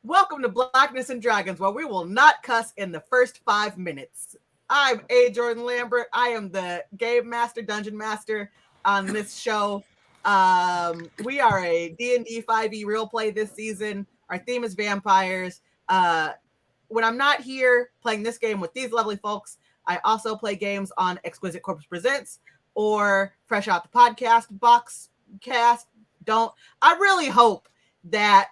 Welcome to Blackness and Dragons, where we will not cuss in the first 5 minutes. I'm Jordan Lambert. I am the game master, dungeon master on this show. We are a D&D 5e real play this season. Our theme is vampires. When I'm not here playing this game with these lovely folks, I also play games on Exquisite Corpus Presents or Fresh Out the Podcast box cast. I really hope that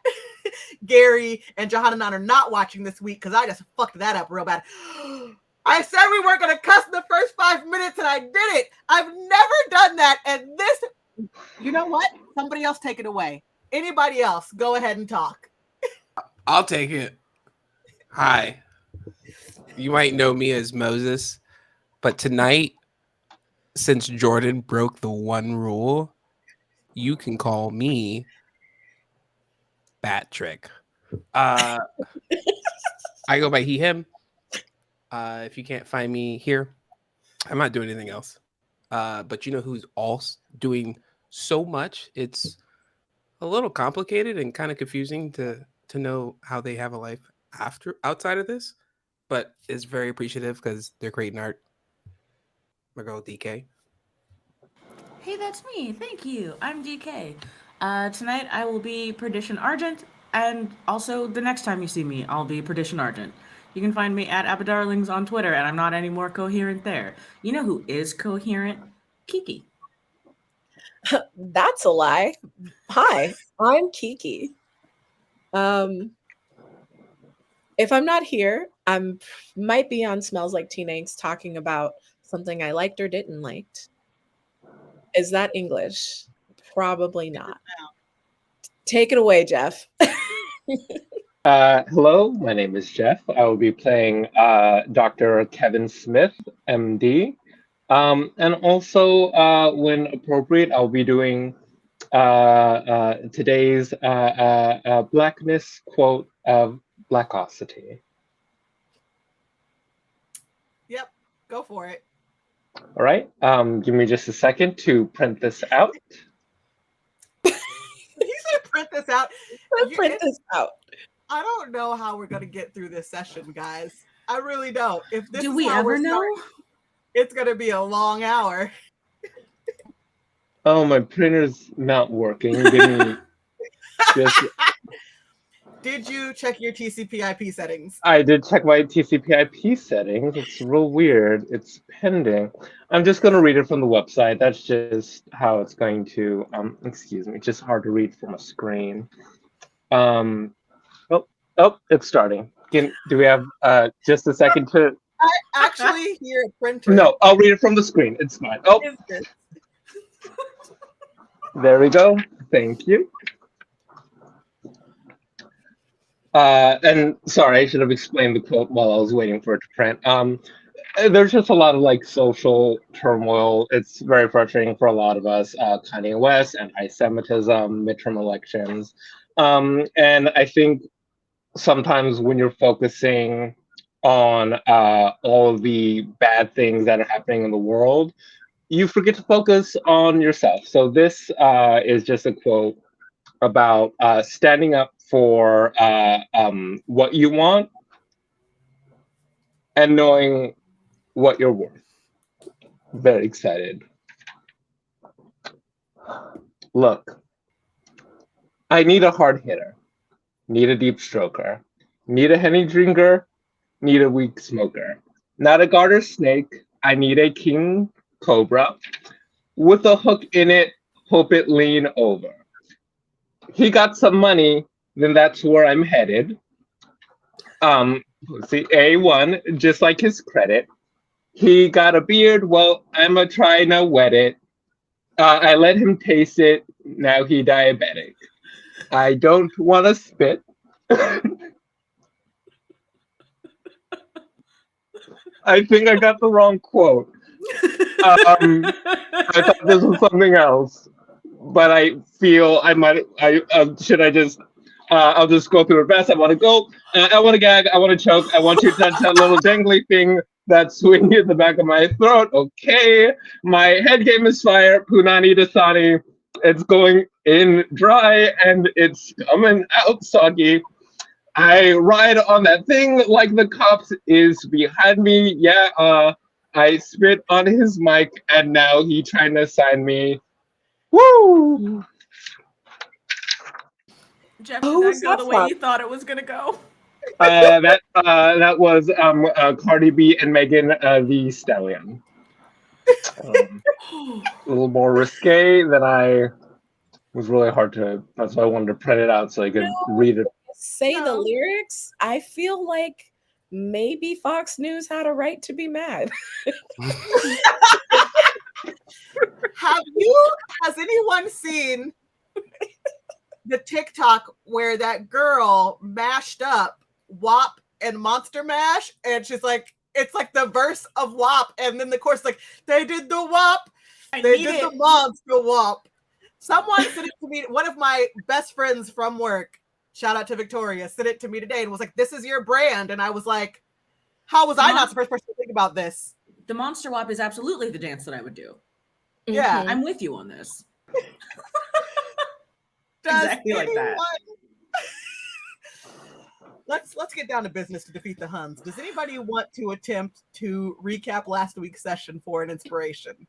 Gary and Johanna are not watching this week because I just fucked that up real bad. I said we weren't going to cuss in the first 5 minutes and I did it. I've never done that. And this, you know what? Somebody else take it away. Anybody else, go ahead and talk. I'll take it. Hi. You might know me as Moses, but tonight, since Jordan broke the one rule, you can call me Bat Trick. I go by he, him. If you can't find me here, I'm not doing anything else. But you know who's also doing so much? It's a little complicated and kind of confusing to know how they have a life outside of this, but is very appreciative because they're creating art. My girl DK. Hey, that's me. Thank you. I'm DK. Tonight I will be Perdition Argent, and also the next time you see me, I'll be Perdition Argent. You can find me at Abadarlings on Twitter, and I'm not any more coherent there. You know who is coherent? Kiki. That's a lie. Hi, I'm Kiki. If I'm not here, I might be on Smells Like Teen Angst talking about something I liked or didn't like. Is that English? Probably not. Take it away, Jeff. Hello, my name is Jeff. I will be playing Dr. Kevin Smith, MD. And also, when appropriate, I'll be doing today's Blackness quote of Blackosity. Yep, go for it. All right, give me just a second to print this out. You said print this out. Print this out. I don't know how we're going to get through this session, guys. I really don't. If this Do is we how ever we're know? starting, it's going to be a long hour. Oh, my printer's not working. Give me just... Did you check your TCP/IP settings? I did check my TCP/IP settings. It's real weird. It's pending. I'm just going to read it from the website. That's just how it's going to, excuse me, just hard to read from a screen. Oh, it's starting. Do we have just a second to... I actually hear a printer. No, I'll read it from the screen. It's fine. Oh, there we go. Thank you. And sorry, I should have explained the quote while I was waiting for it to print. There's just a lot of like social turmoil. It's very frustrating for a lot of us. Kanye West, anti-Semitism, midterm elections. And I think sometimes when you're focusing on all of the bad things that are happening in the world, you forget to focus on yourself. So this is just a quote about standing up for what you want and knowing what you're worth. Very excited. Look, I need a hard hitter, need a deep stroker, need a henny drinker, need a weak smoker. Not a garter snake, I need a king cobra with a hook in it, hope it lean over. He got some money, then that's where I'm headed. Let's see, A1, just like his credit. He got a beard, well, I'ma try now wet it. I let him taste it, now he diabetic. I don't want to spit. I think I got the wrong quote. I thought this was something else, but I feel should I just, I'll just go through it fast. I want to go, I want to gag, I want to choke, I want to touch that little dangly thing that's swinging at the back of my throat. Okay, my head game is fire, Punani Dasani. It's going in dry and it's coming out soggy. I ride on that thing like the cops is behind me. Yeah, I spit on his mic, and now he trying to sign me. Woo! Jeff, did Oh, that go the way Sasquatch. you thought it was gonna go? That was Cardi B and Megan the Stallion. A little more risque than I was really hard to. That's why I wanted to print it out so I could read it. Say the No. lyrics. I feel like maybe Fox News had a right to be mad. Has anyone seen the TikTok where that girl mashed up WAP and Monster Mash? And she's like, it's like the verse of WAP, and then the chorus like, they did the WAP, they did the Monster WAP. Someone sent it to me. One of my best friends from work, shout out to Victoria, sent it to me today and was like, this is your brand. And I was like, how was I not the first person to think about this? The Monster WAP is absolutely the dance that I would do. Yeah. I'm with you on this. Does Exactly like that. Let's get down to business to defeat the Huns. Does anybody want to attempt to recap last week's session for an inspiration?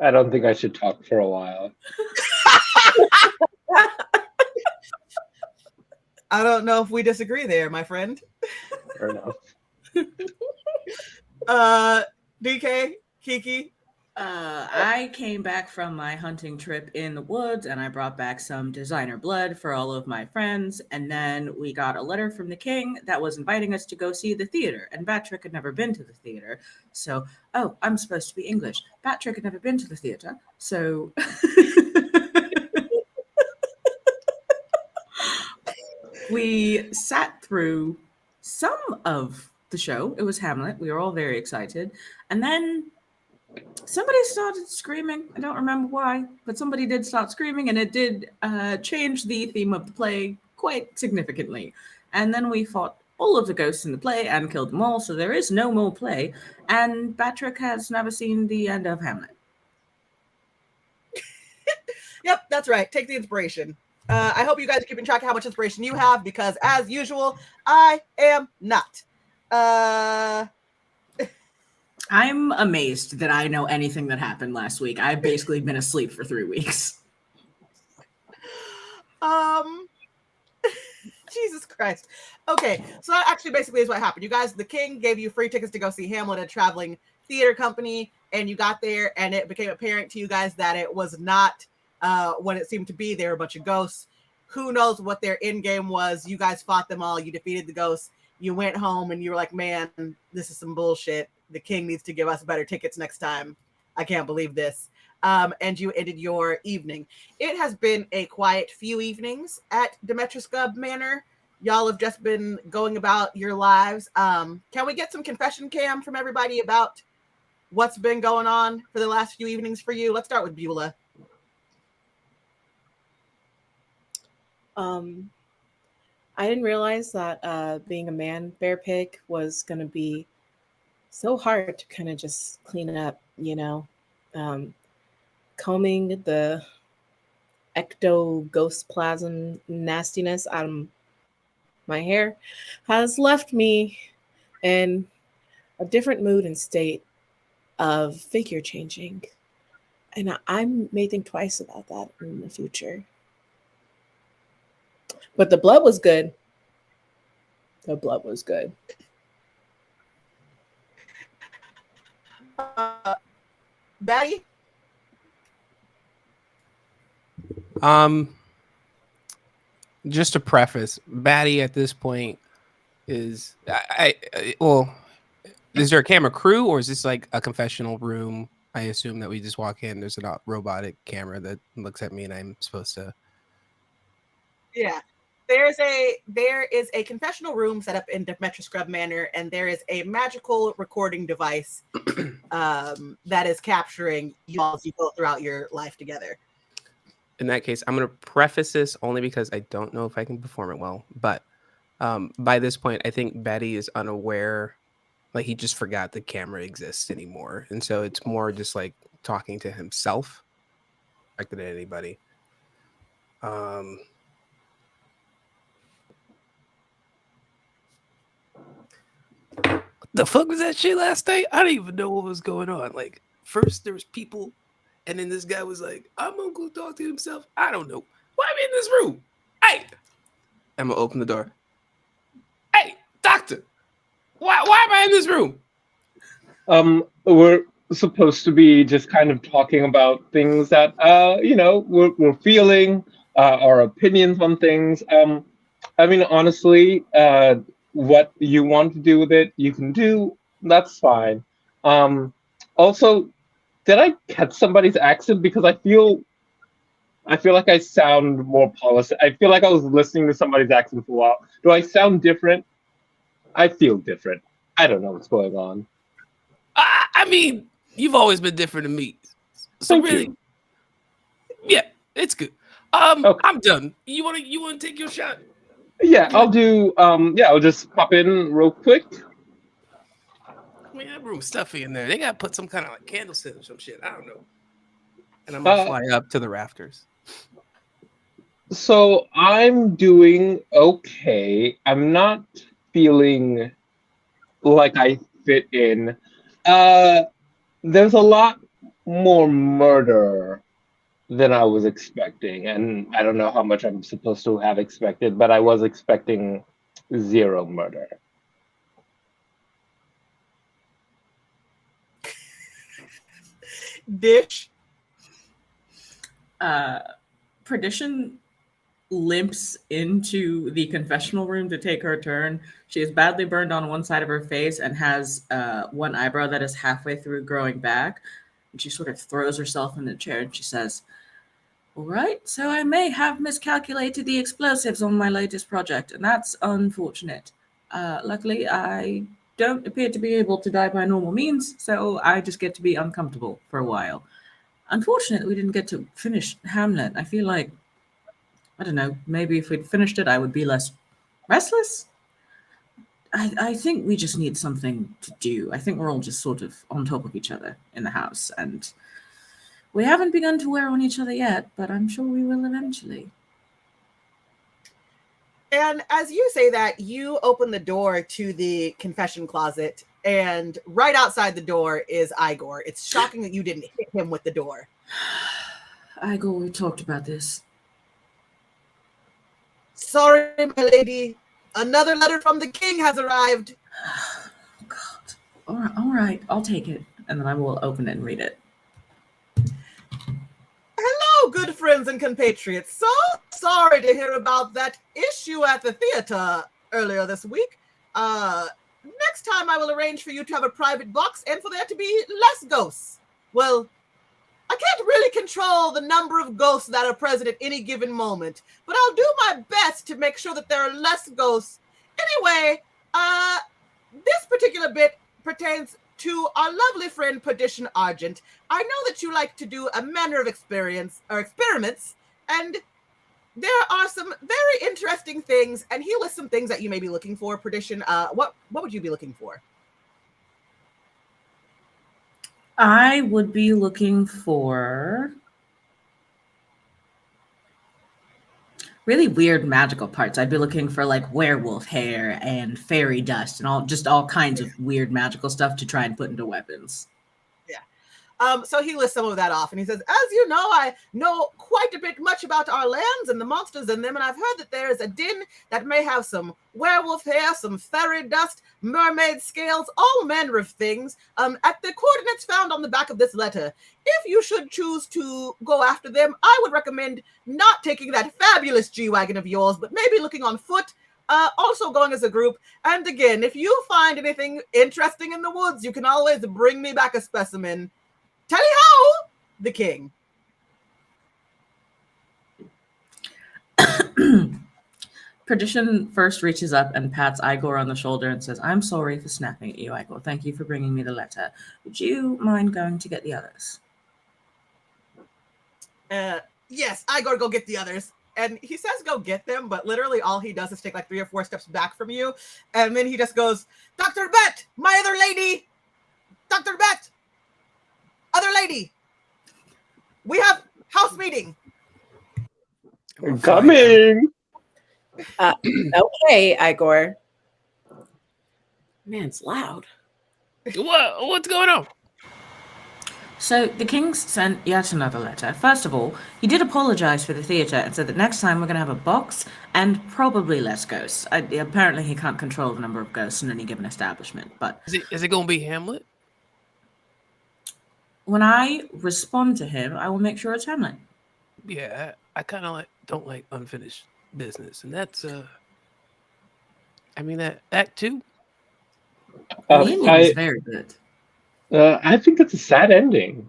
I don't think I should talk for a while. I don't know if we disagree there, my friend. Fair enough. DK, Kiki. I came back from my hunting trip in the woods and I brought back some designer blood for all of my friends. And then we got a letter from the king that was inviting us to go see the theater. And Patrick had never been to the theater. So, I'm supposed to be English. Patrick had never been to the theater. So, we sat through some of the show. It was Hamlet. We were all very excited. And then somebody started screaming. I don't remember why, but somebody did start screaming, and it did change the theme of the play quite significantly. And then we fought all of the ghosts in the play and killed them all, so there is no more play. And Patrick has never seen the end of Hamlet. Yep, that's right. Take the inspiration. I hope you guys are keeping track of how much inspiration you have, because as usual, I am not. I'm amazed that I know anything that happened last week. I've basically been asleep for 3 weeks. Jesus Christ. Okay, so that actually basically is what happened. You guys, the king gave you free tickets to go see Hamlet at a traveling theater company, and you got there, and it became apparent to you guys that it was not what it seemed to be. There were a bunch of ghosts. Who knows what their end game was? You guys fought them all. You defeated the ghosts. You went home, and you were like, man, this is some bullshit. The king needs to give us better tickets next time. I can't believe this. And you ended your evening. It has been a quiet few evenings at Demetrius Gub Manor. Y'all have just been going about your lives. Can we get some confession cam from everybody about what's been going on for the last few evenings for you? Let's start with Beulah. I didn't realize that being a man bear pig was going to be so hard to kind of just clean up, combing the ectogostplasm nastiness out of my hair has left me in a different mood and state of figure changing. And I may think twice about that in the future. But the blood was good. The blood was good. Betty? Just to preface, Batty at this point is well, is there a camera crew, or is this like a confessional room? I assume that we just walk in, there's a robotic camera that looks at me and I'm supposed to. Yeah. There is a confessional room set up in Demetrius Scrub Manor, and there is a magical recording device that is capturing you all as you go throughout your life together. In that case, I'm going to preface this only because I don't know if I can perform it well. But by this point, I think Betty is unaware, like he just forgot the camera exists anymore. And so it's more just like talking to himself, like than anybody. the fuck was that shit last night? I didn't even know what was going on. Like, first there was people, and then this guy was like, I'm gonna go talk to himself. I don't know. Why am I in this room? Hey, I'm gonna open the door. Hey, doctor, why am I in this room? We're supposed to be just kind of talking about things that we're feeling, our opinions on things. I mean, honestly, what you want to do with it, you can do. That's fine. Also, did I catch somebody's accent? Because I feel like I sound more polished. I feel like I was listening to somebody's accent for a while. Do I sound different? I feel different. I don't know what's going on. I mean, you've always been different to me. So Thank really, you. yeah, it's good. Okay. I'm done. You wanna take your shot? Yeah, I'll do. I'll just pop in real quick. I mean, that room's stuffy in there. They gotta put some kind of like candlestick or some shit. I don't know. And I'm gonna fly up to the rafters. So I'm doing okay. I'm not feeling like I fit in. There's a lot more murder than I was expecting, and I don't know how much I'm supposed to have expected, but I was expecting 0 murder. Dish. Perdition limps into the confessional room to take her turn. She is badly burned on one side of her face and has one eyebrow that is halfway through growing back. And she sort of throws herself in the chair and she says, all right, so I may have miscalculated the explosives on my latest project, and that's unfortunate. Luckily, I don't appear to be able to die by normal means, so I just get to be uncomfortable for a while. Unfortunately, we didn't get to finish Hamlet. I feel like, I don't know, maybe if we'd finished it, I would be less restless. I think we just need something to do. I think we're all just sort of on top of each other in the house, and we haven't begun to wear on each other yet, but I'm sure we will eventually. And as you say that, you open the door to the confession closet, and right outside the door is Igor. It's shocking that you didn't hit him with the door. Igor, we talked about this. Sorry, my lady. Another letter from the king has arrived. Oh, God. All right, I'll take it. And then I will open it and read it. Hello, good friends and compatriots. So sorry to hear about that issue at the theater earlier this week. Next time I will arrange for you to have a private box and for there to be less ghosts. Well, I can't really control the number of ghosts that are present at any given moment, but I'll do my best to make sure that there are less ghosts. Anyway, this particular bit pertains to our lovely friend Perdition Argent. I know that you like to do a manner of experiments, and there are some very interesting things, and he lists some things that you may be looking for. Perdition, what would you be looking for? I would be looking for really weird magical parts. I'd be looking for like werewolf hair and fairy dust and all kinds of weird magical stuff to try and put into weapons. So he lists some of that off, and he says, as you know, I know quite a bit much about our lands and the monsters in them, and I've heard that there is a den that may have some werewolf hair, some fairy dust, mermaid scales, all manner of things, at the coordinates found on the back of this letter. If you should choose to go after them, I would recommend not taking that fabulous G-Wagon of yours, but maybe looking on foot, also going as a group. And again, if you find anything interesting in the woods, you can always bring me back a specimen. Tally-ho, the king. Perdition first reaches up and pats Igor on the shoulder and says, I'm sorry for snapping at you, Igor. Thank you for bringing me the letter. Would you mind going to get the others? Yes, Igor, go get the others. And he says go get them, but literally all he does is take like 3 or 4 steps back from you. And then he just goes, Dr. Bet, my other lady, Dr. Bet, other lady, we have house meeting. Coming. Okay, Igor. Man, it's loud. What's going on? So the king sent yet another letter. First of all, he did apologize for the theater and said that next time we're going to have a box and probably less ghosts. Apparently, he can't control the number of ghosts in any given establishment. But Is it going to be Hamlet? when I respond to him, I will make sure it's Hamlet. Yeah, I kind of don't like unfinished business, and that's I mean that Act 2. The ending is very good. I think it's a sad ending.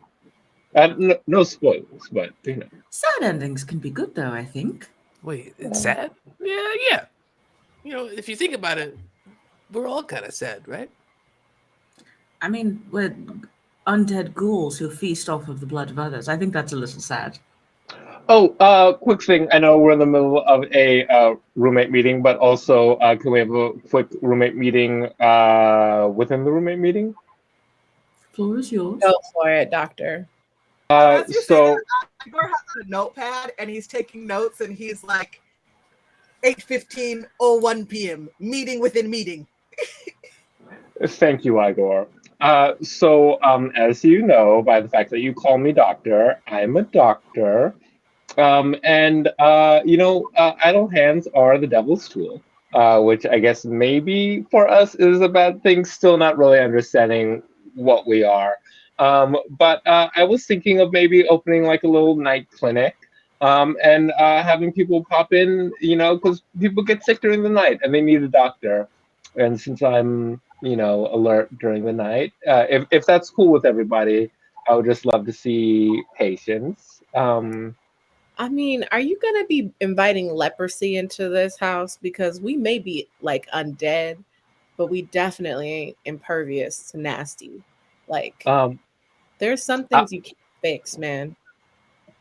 No spoilers, but you know. Sad endings can be good, though, I think. Wait, it's sad? Yeah. You know, if you think about it, we're all kind of sad, right? I mean, we're undead ghouls who feast off of the blood of others. I think that's a little sad. Oh, quick thing. I know we're in the middle of a roommate meeting, but also can we have a quick roommate meeting within the roommate meeting? Floor is yours. Go for it, Doctor. As you're saying So that, Igor has a notepad and he's taking notes and he's like 8:15:01 p.m. meeting within meeting. thank you, Igor. As you know, by the fact that you call me doctor, I'm a doctor. Idle hands are the devil's tool, which I guess maybe for us is a bad thing, still not really understanding what we are. But I was thinking of maybe opening like a little night clinic and having people pop in, because people get sick during the night and they need a doctor. And since I'm, alert during the night, if that's cool with everybody, I would just love to see patients. I mean, are you going to be inviting leprosy into this house? Because we may be like undead, but we definitely ain't impervious to nasty. Like, there's some things you can't fix, man.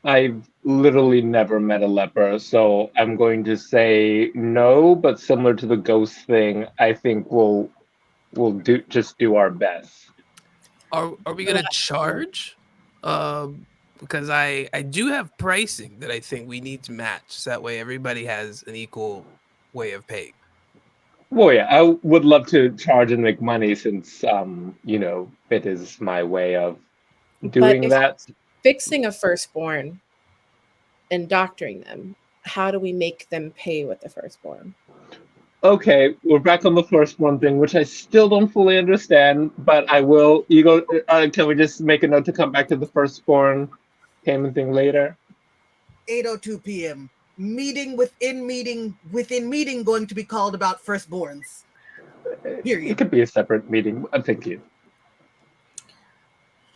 I've literally never met a leper, so I'm going to say no, but similar to the ghost thing, I think we'll do our best. Are we gonna charge? Because I do have pricing that I think we need to match, so that way everybody has an equal way of paying. Well, yeah, I would love to charge and make money since it is my way of But doing if that. fixing a firstborn and doctoring them, how do we make them pay with the firstborn? Okay, we're back on the first one thing, which I still don't fully understand, but I will. Can we just make a note to come back to the firstborn payment thing later? 8:02 p.m. Meeting within meeting going to be called about firstborns. Period. It could be a separate meeting. Thank you.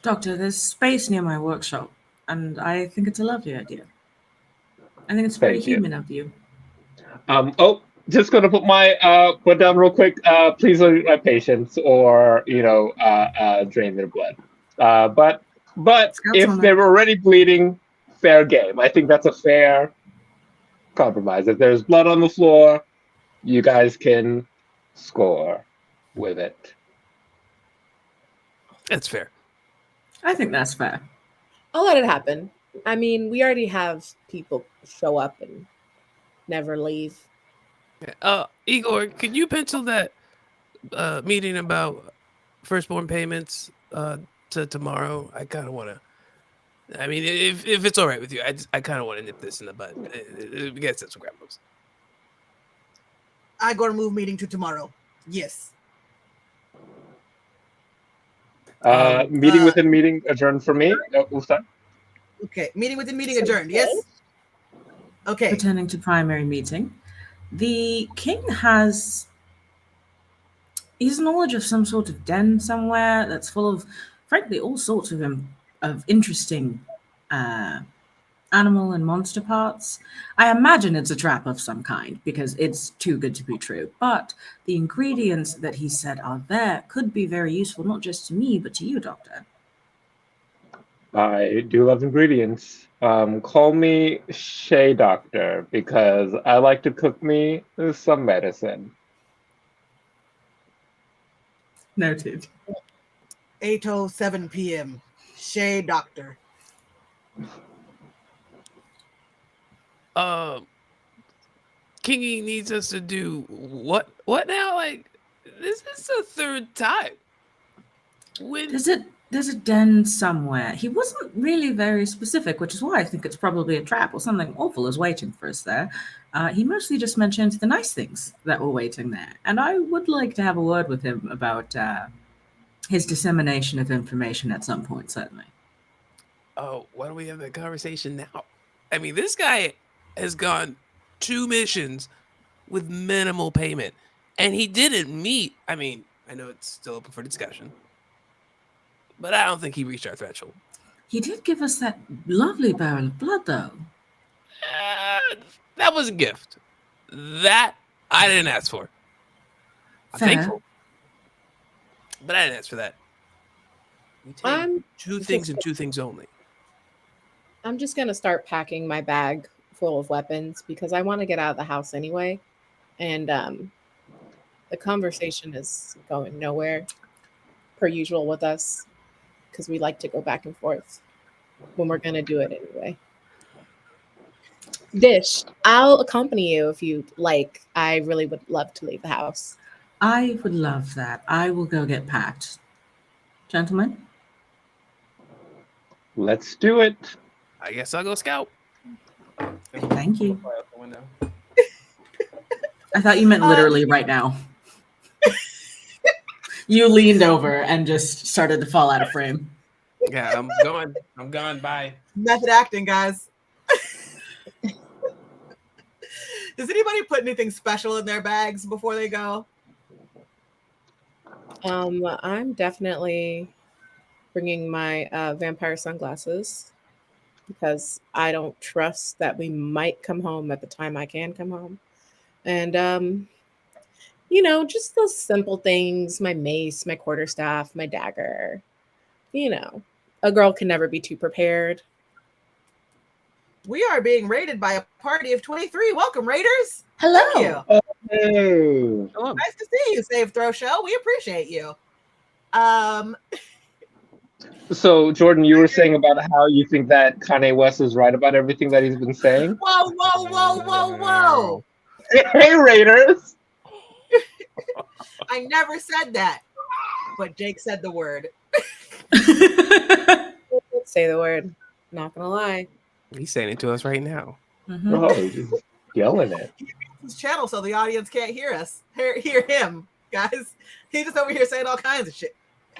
Doctor, there's space near my workshop, and I think it's a lovely idea. I think it's very Thank you. human of you. Just gonna put my foot down real quick. Please don't eat my patients or drain their blood. But if they're already bleeding, fair game. I think that's a fair compromise. If there's blood on the floor, you guys can score with it. That's fair. I think that's fair. I'll let it happen. I mean, we already have people show up and never leave. Igor, could you pencil that meeting about firstborn payments to tomorrow? I kind of want to. I mean, if it's all right with you, I kind of want to nip this in the bud. We gotta set some ground rules. I gotta move meeting to tomorrow. Yes. Meeting within meeting adjourned for me. Okay, meeting within meeting adjourned. Yes. Okay. Returning to primary meeting, the king has his knowledge of some sort of den somewhere that's full of, frankly, all sorts of interesting animal and monster parts. I imagine it's a trap of some kind because it's too good to be true. But the ingredients that he said are there could be very useful, not just to me, but to you, Doctor. I do love ingredients. Call me Shay Doctor because I like to cook me some medicine. Noted. 8:07 p.m. Shay Doctor. Kingy needs us to do what now? Like, this is the third time. There's a den somewhere. He wasn't really very specific, which is why I think it's probably a trap or something awful is waiting for us there. He mostly just mentioned the nice things that were waiting there, and I would like to have a word with him about his dissemination of information at some point, certainly. Oh, why don't we have that conversation now? I mean, this guy has gone 2 missions with minimal payment, and he didn't meet. I mean, I know it's still open for discussion, but I don't think he reached our threshold. He did give us that lovely barrel of blood, though. That was a gift. That I didn't ask for. I'm Fair. thankful, but I didn't ask for that. We take I'm 2 things and 2 things only. I'm just gonna start packing my bag full of weapons because I want to get out of the house anyway, and the conversation is going nowhere, per usual with us, because we like to go back and forth when we're gonna do it anyway. Dish, I'll accompany you if you like. I really would love to leave the house. I would love that. I will go get packed. Gentlemen? Let's do it. I guess I'll go scout. Thank you. I thought you meant literally right now. You leaned over and just started to fall out of frame. Yeah, I'm going. I'm gone. Bye. Method acting, guys. Does anybody put anything special in their bags before they go? I'm definitely bringing my vampire sunglasses because I don't trust that we might come home at the time I can come home. And just those simple things, my mace, my quarterstaff, my dagger. A girl can never be too prepared. We are being raided by a party of 23. Welcome, Raiders. Hello. Thank you. Hey. Hello. Nice to see you, Save Throw Show. We appreciate you. So, Jordan, you were saying about how you think that Kanye West is right about everything that he's been saying. Whoa. Hey, Raiders. I never said that, but Jake said the word. Say the word. Not gonna lie. He's saying it to us right now. Mhm. Oh, he's just yelling it. His channel so the audience can't hear us. Hear him, guys. He's just over here saying all kinds of shit.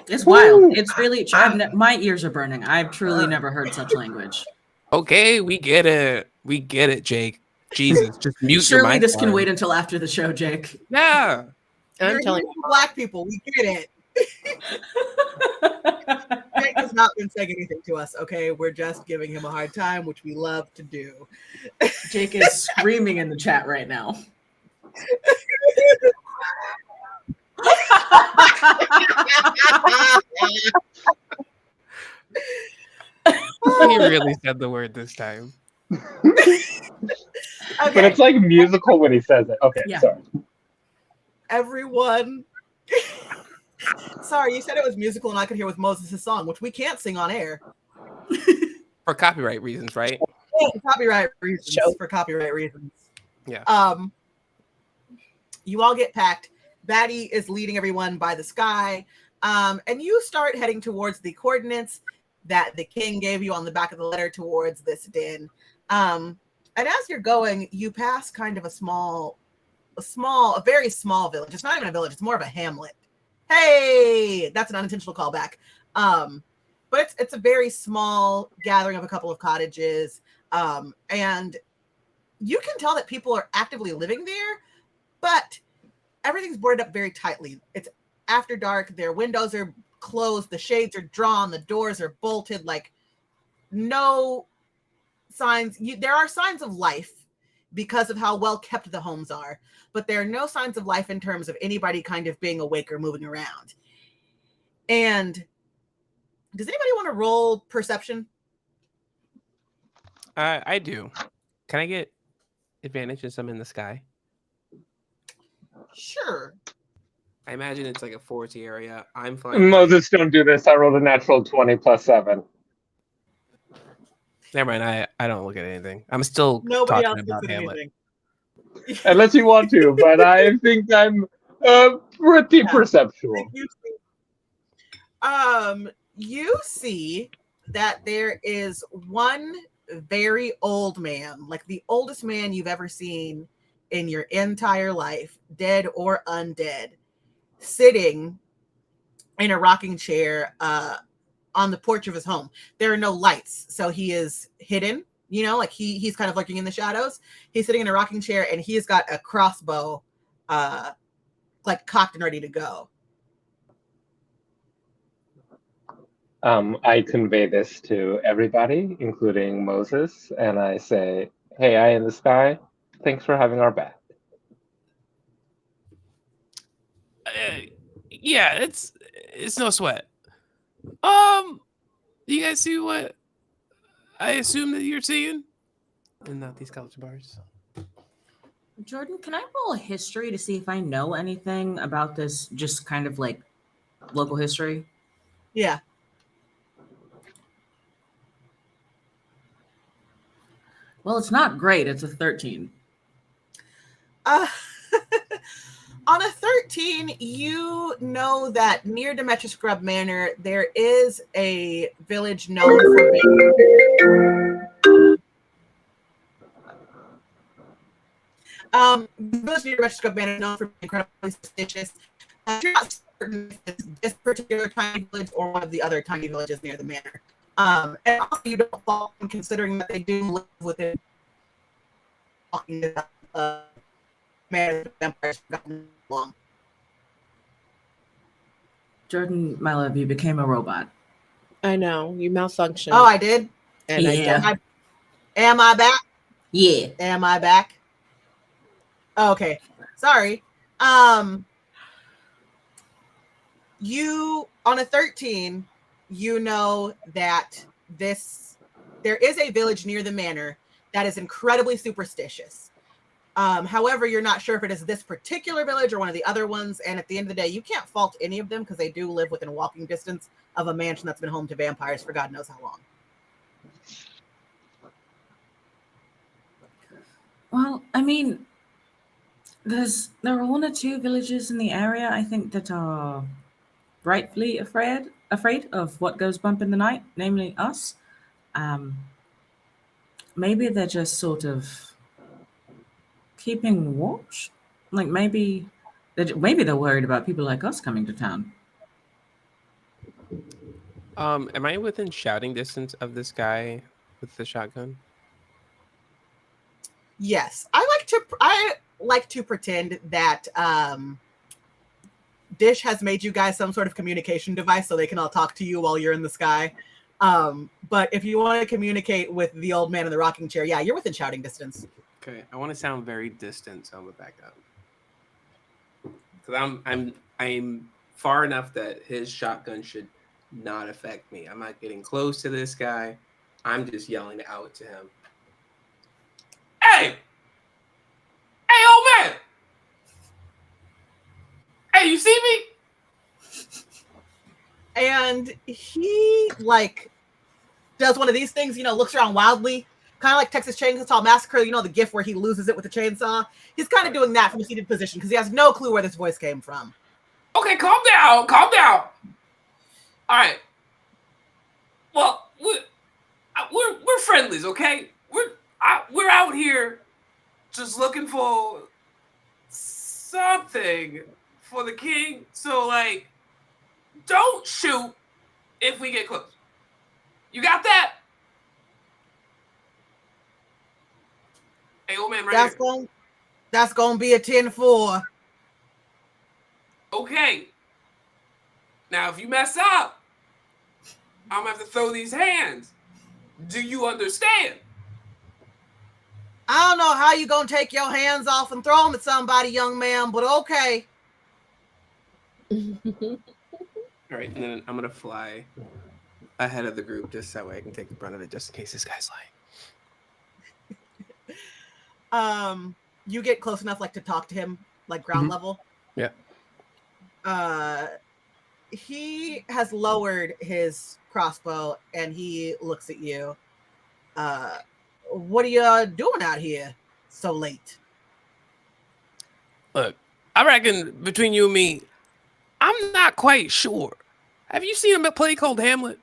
It's wild. It's really. My ears are burning. I've truly never heard such language. Okay, we get it. We get it, Jake. Jesus, just mute your Surely mic. this can wait until after the show, Jake. Yeah. I'm You're telling here for Black people. We get it. Jake has not been saying anything to us, okay? We're just giving him a hard time, which we love to do. Jake is screaming in the chat right now. He really said the word this time. But Okay, it's like musical when he says it. Okay, Yeah. sorry. everyone. Sorry, you said it was musical and I could hear with Moses' song, which we can't sing on air. For copyright reasons, right? Copyright reasons. Show. For copyright reasons. Yeah. You all get packed. Batty is leading everyone by the sky. And you start heading towards the coordinates that the king gave you on the back of the letter towards this den. And as you're going, you pass kind of a very small village. It's not even a village, it's more of a hamlet. Hey, that's an unintentional callback. But it's a very small gathering of a couple of cottages. And you can tell that people are actively living there, but everything's boarded up very tightly. It's after dark, their windows are closed, the shades are drawn, the doors are bolted, like no signs. There are signs of life because of how well kept the homes are, but there are no signs of life in terms of anybody kind of being awake or moving around. And does anybody want to roll perception? I do. Can I get advantage since I'm in the sky? Sure. I imagine it's like a foresty area. I'm flying. Moses, don't do this. I rolled a natural 20 plus 7. Never mind. I don't look at anything. I'm still Nobody else talking looks about at Hamlet. anything. Unless you want to, but I think I'm pretty perceptual. You see that there is one very old man, like the oldest man you've ever seen in your entire life, dead or undead, sitting in a rocking chair on the porch of his home. There are no lights, so he is hidden, you know, like he's kind of lurking in the shadows. He's sitting in a rocking chair and he's got a crossbow like cocked and ready to go. I convey this to everybody, including Moses, and I say, "Hey, eye in the sky, thanks for having our back." Yeah, it's no sweat. Do you guys see what I assume that you're seeing? And not these college bars. Jordan, can I roll a history to see if I know anything about this, just kind of like local history? Yeah. Well, it's not great. It's a 13. On a 13, you know that near Demetrius Scrub Manor, there is a village known for being... the village near Demetrius Scrub Manor is known for being incredibly suspicious. You're not certain if it's this particular tiny village or one of the other tiny villages near the manor. And also, you don't fall in considering that they do live within manor vampires forgotten long. Jordan, my love, you became a robot. I know you malfunctioned. Oh, I did? and Yeah. I don't. Am I back? Yeah. Am I back? Oh, okay. Sorry. You on a 13, you know that there is a village near the manor that is incredibly superstitious. However, you're not sure if it is this particular village or one of the other ones. And at the end of the day, you can't fault any of them because they do live within walking distance of a mansion that's been home to vampires for God knows how long. Well, I mean, there are one or two villages in the area, I think, that are rightfully afraid of what goes bump in the night, namely us. Maybe they're just sort of keeping watch. Like maybe they're worried about people like us coming to town. Am I within shouting distance of this guy with the shotgun? Yes, I like to pretend that Dish has made you guys some sort of communication device so they can all talk to you while you're in the sky. But if you want to communicate with the old man in the rocking chair, yeah, you're within shouting distance. Okay, I want to sound very distant, so I'm gonna back up. Because I'm far enough that his shotgun should not affect me. I'm not getting close to this guy. I'm just yelling out to him. Hey! Hey, old man! Hey, you see me? And he does one of these things, looks around wildly, kind of like Texas Chainsaw Massacre, the gif where he loses it with the chainsaw. He's kind of doing that from a seated position because he has no clue where this voice came from. Okay, calm down. All right. Well, we're friendlies, okay? We're out here just looking for something for the king. So don't shoot if we get close. You got that? Hey, old man, right here. That's gonna be a 10-4. Okay. Now, if you mess up, I'm gonna have to throw these hands. Do you understand? I don't know how you gonna take your hands off and throw them at somebody, young man, but okay. All right, and then I'm gonna fly ahead of the group just that way I can take the brunt of it, just in case this guy's lying. You get close enough, to talk to him, ground level. Yeah. He has lowered his crossbow and he looks at you. What are you doing out here so late? Look, I reckon between you and me, I'm not quite sure Have you seen a play called Hamlet?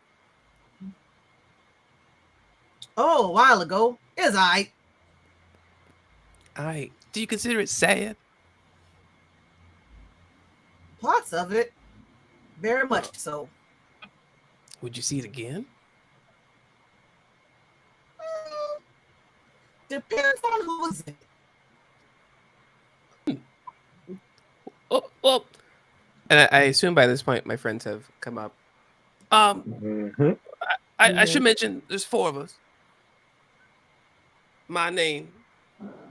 Oh, a while ago. Is I. Do you consider it sad? Parts of it. Very much so. Would you see it again? Depends on who's in it. Oh, well, and I assume by this point my friends have come up. I should mention there's 4 of us. My name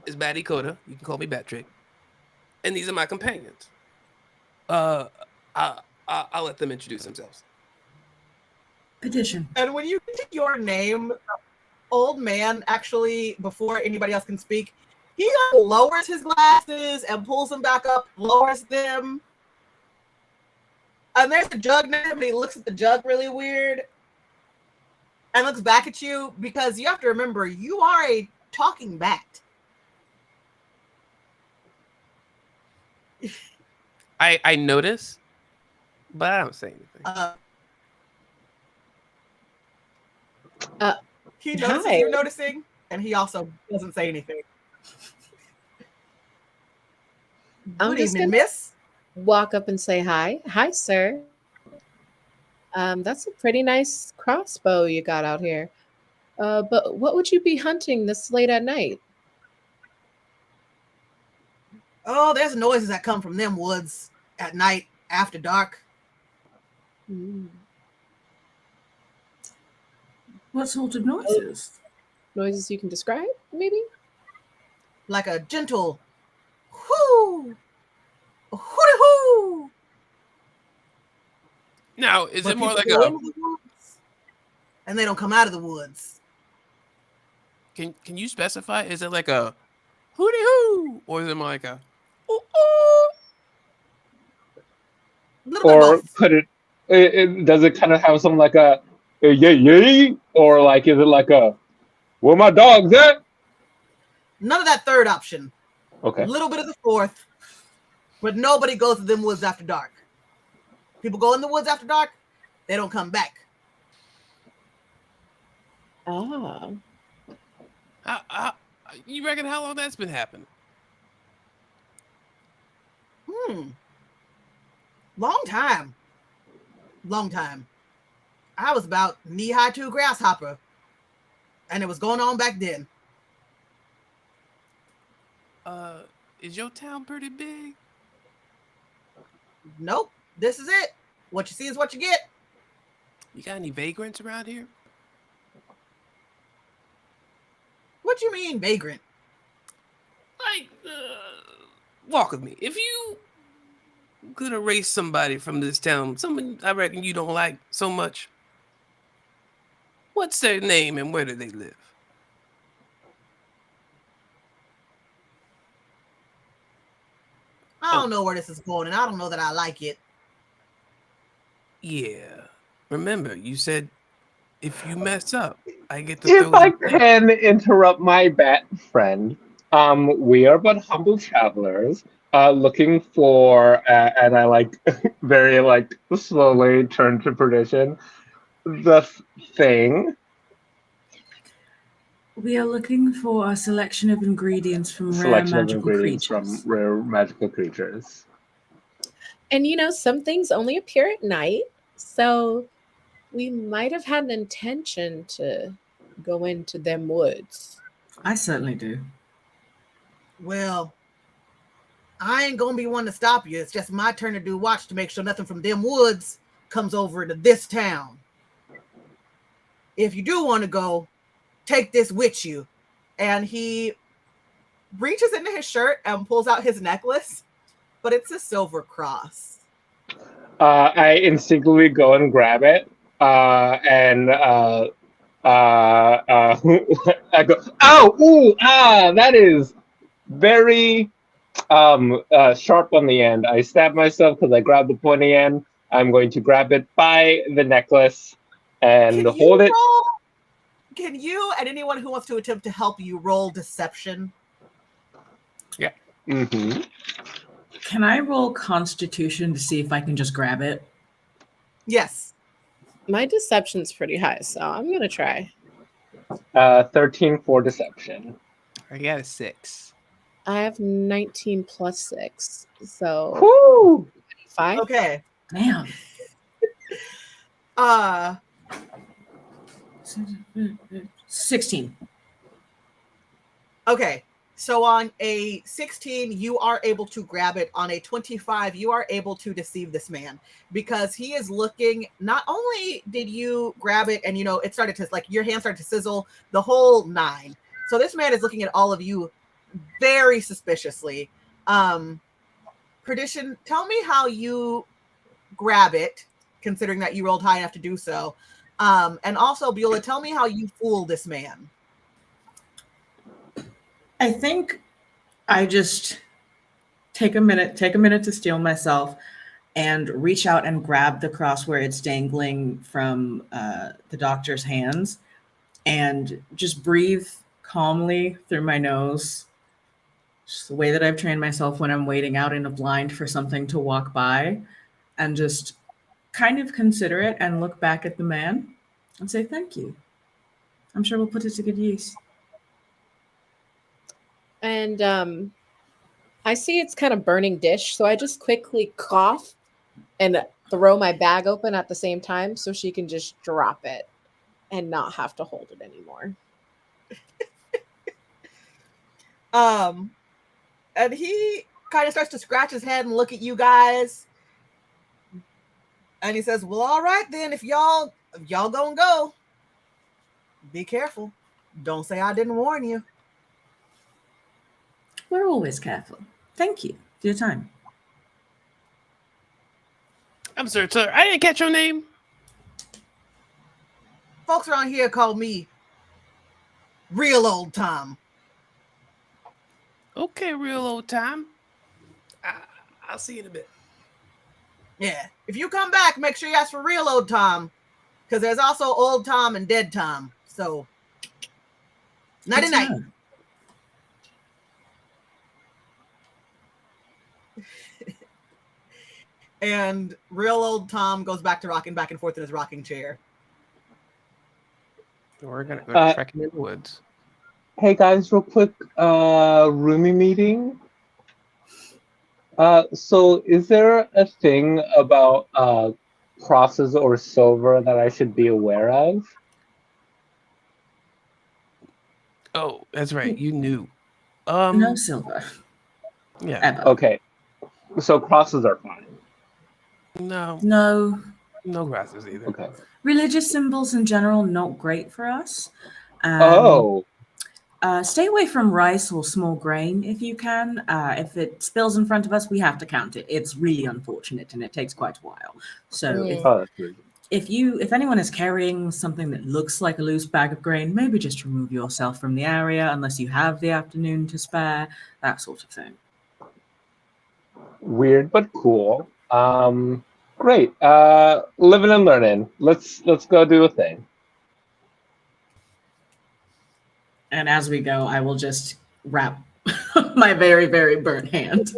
is Batty Coda. You can call me Batrick. And these are my companions. I'll let them introduce themselves. Petition. And when you get your name, the old man actually, before anybody else can speak, he lowers his glasses and pulls them back up, lowers them. And there's a jug next to him, and he looks at the jug really weird and looks back at you, because you have to remember, you are a talking bat. I notice, but I don't say anything. He notices Hi. you're noticing, and he also doesn't say anything. I'm Good just evening, gonna miss. walk up and say hi. Hi, sir. That's a pretty nice crossbow you got out here. But what would you be hunting this late at night? Oh, there's noises that come from them woods at night after dark. What sort of noises? Noises you can describe, maybe? Like a gentle whoo, hoo-hoo. Now, is But it more people like go a? into the woods, and they don't come out of the woods. Can you specify? Is it like a hooty hoo, or is it more like a ooh ooh? A little bit of Or both. could does it kind of have some like a yay yay, or like is it like a where my dog's at? None of that third option. Okay. A little bit of the fourth, but nobody goes to them woods after dark. People go in the woods after dark, they don't come back. Ah. You reckon how long that's been happening? Long time. I was about knee-high to a grasshopper, and it was going on back then. Is your town pretty big? Nope, this is it. What you see is what you get. You got any vagrants around here? What you mean, vagrant? Like, walk with me. If you could erase somebody from this town, someone I reckon you don't like so much, what's their name and where do they live? I don't know where this is going, and I don't know that I like it. Yeah. Remember, you said if you mess up, I get to If throw I the blame. can interrupt my bat friend, we are but humble travelers, looking for, and I like very like slowly turn to perdition, the thing. We are looking for a selection of ingredients from rare Selection of magical ingredients creatures. from rare magical creatures. And some things only appear at night, so we might have had an intention to go into them woods. I certainly do. Well, I ain't gonna be one to stop you. It's just my turn to do watch to make sure nothing from them woods comes over into this town. If you do want to go, take this with you. And he reaches into his shirt and pulls out his necklace, but it's a silver cross. I instinctively go and grab it, and I go, ow, ooh, that is very sharp on the end. I stab myself because I grabbed the pointy end. I'm going to grab it by the necklace and hold it. Can you and anyone who wants to attempt to help you roll deception? Yeah. Mm-hmm. Can I roll Constitution to see if I can just grab it? Yes. My deception's pretty high, so I'm gonna try. 13 for deception. I got a 6. I have 19 plus 6, so Whoo! 5. Okay. Damn. Uh 16. okay. So on a 16, you are able to grab it. On a 25, you are able to deceive this man because he is looking. Not only did you grab it and it started to your hand started to sizzle, the whole 9. So this man is looking at all of you very suspiciously. Perdition, tell me how you grab it, considering that you rolled high enough to do so. And also, Beulah, tell me how you fool this man. I think I just take a minute to steel myself and reach out and grab the cross where it's dangling from the doctor's hands and just breathe calmly through my nose. Just the way that I've trained myself when I'm waiting out in a blind for something to walk by, and just kind of consider it and look back at the man and say, thank you. I'm sure we'll put it to good use. And I see it's kind of burning dish, so I just quickly cough and throw my bag open at the same time so she can just drop it and not have to hold it anymore. And he kind of starts to scratch his head and look at you guys. And he says, well, all right then, if y'all gonna go, be careful. Don't say I didn't warn you. We're always careful. Thank you for your time. I'm sorry, sir. I didn't catch your name. Folks around here call me Real Old Tom. Okay, real old time. I'll see you in a bit. Yeah. If you come back, make sure you ask for Real Old Tom. Because there's also Old Tom and Dead Tom. So, night-night. And Real Old Tom goes back to rocking back and forth in his rocking chair. We're going to go trekking in the woods. Hey guys, real quick, roomie meeting. So is there a thing about crosses or silver that I should be aware of? Oh, that's right. You knew. No silver. Yeah. Ever. Okay. So crosses are fine. No crosses either. Okay. Religious symbols in general, not great for us. Stay away from rice or small grain if you can. If it spills in front of us, we have to count it. It's really unfortunate and it takes quite a while. So if anyone is carrying something that looks like a loose bag of grain, maybe just remove yourself from the area unless you have the afternoon to spare, that sort of thing. Weird but cool. Great. Living and learning. Let's go do a thing. And as we go, I will just wrap my very, very burnt hand.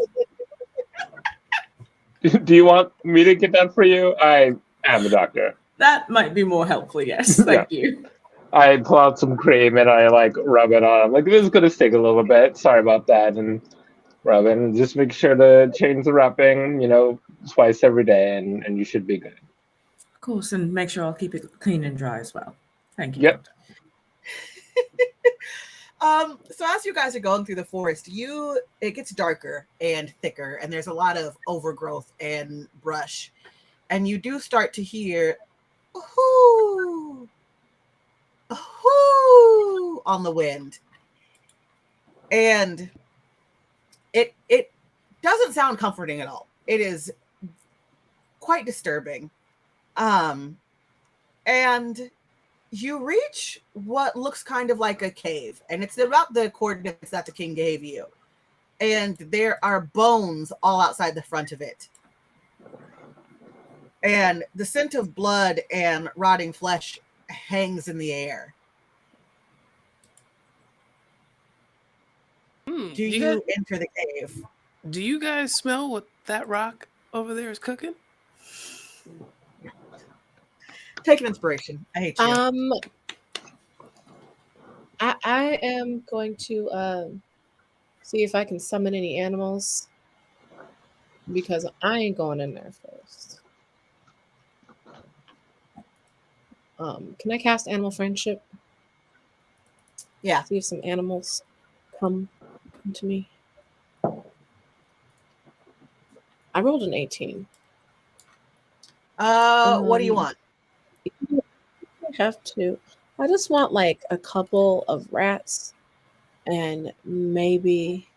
Do you want me to get that for you? I am a doctor. That might be more helpful, yes. Thank you. I pull out some cream and I rub it on. I'm like, this is gonna stick a little bit. Sorry about that. And rub it and just make sure to change the wrapping, twice every day and you should be good. Of course, and make sure I'll keep it clean and dry as well. Thank you. Yep. So as you guys are going through the forest, it gets darker and thicker, and there's a lot of overgrowth and brush, and you do start to hear "hoo, hoo" on the wind, and it doesn't sound comforting at all. It is quite disturbing, and you reach what looks kind of like a cave, and it's about the coordinates that the king gave you. And there are bones all outside the front of it. And the scent of blood and rotting flesh hangs in the air. Do you enter the cave? Do you guys smell what that rock over there is cooking? Take an inspiration. I hate you. I am going to see if I can summon any animals because I ain't going in there first. Can I cast animal friendship? Yeah. See if some animals come to me. I rolled an 18. What do you want? I have to. I just want like a couple of rats and maybe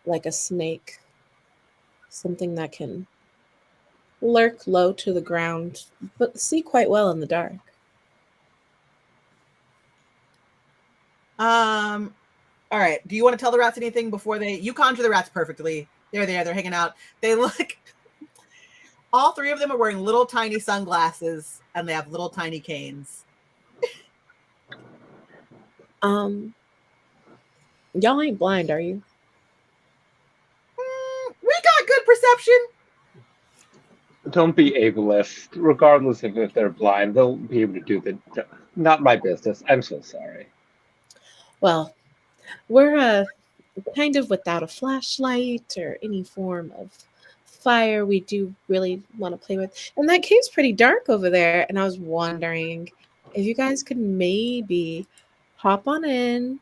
like a snake. Something that can lurk low to the ground, but see quite well in the dark. All right. Do you want to tell the rats anything before you conjure the rats perfectly? They're there. They're hanging out. They look. All three of them are wearing little tiny sunglasses, and they have little tiny canes. Y'all ain't blind, are you? We got good perception. Don't be ableist. Regardless of if they're blind, they'll be able to do the. Not my business. I'm so sorry. Well, we're kind of without a flashlight or any form of fire we do really want to play with. And that cave's pretty dark over there. And I was wondering if you guys could maybe hop on in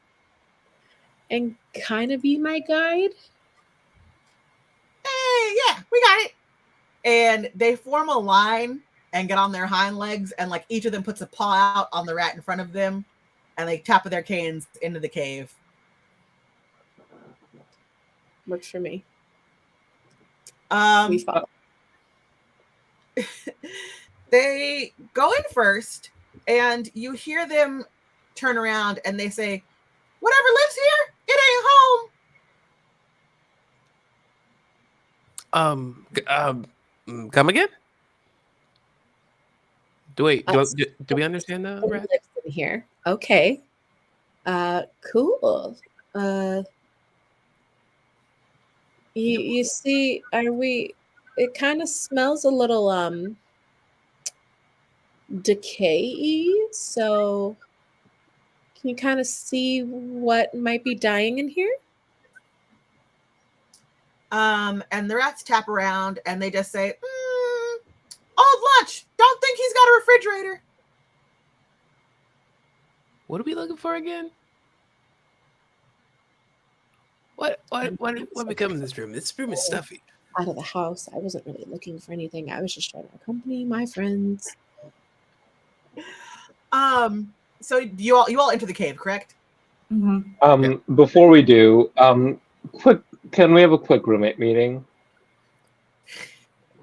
and kind of be my guide. Hey, yeah, we got it. And they form a line and get on their hind legs, and like each of them puts a paw out on the rat in front of them, and they tap with their canes into the cave. Works for me. We follow. They go in first, and you hear them turn around, and they say, "Whatever lives here, it ain't home." Come again? Do we understand the rat? Lives in here. Okay. Cool. You see, it kind of smells a little decay-y, so can you kind of see what might be dying in here? And the rats tap around, and they just say, "Old lunch. Don't think he's got a refrigerator." What are we looking for again? What become in this room? This room is stuffy. Out of the house. I wasn't really looking for anything. I was just trying to accompany my friends. So you all enter the cave, correct? Mm-hmm. Before we do, can we have a quick roommate meeting?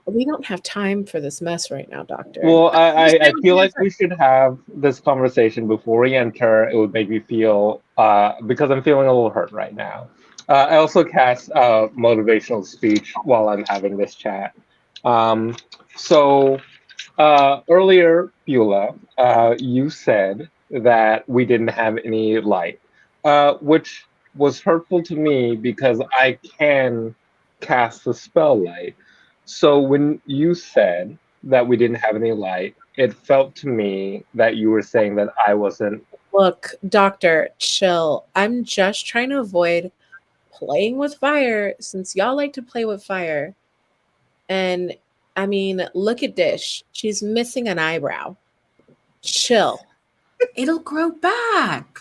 We don't have time for this mess right now, Doctor. Well, I feel like we should have this conversation before we enter. It would make me feel, because I'm feeling a little hurt right now. I also cast motivational speech while I'm having this chat. So earlier, Beulah, you said that we didn't have any light, which was hurtful to me because I can cast the spell light. So when you said that we didn't have any light, it felt to me that you were saying that I wasn't. Look, Doctor, chill. I'm just trying to avoid playing with fire since y'all like to play with fire. And I mean, look at Dish. She's missing an eyebrow. Chill. It'll grow back.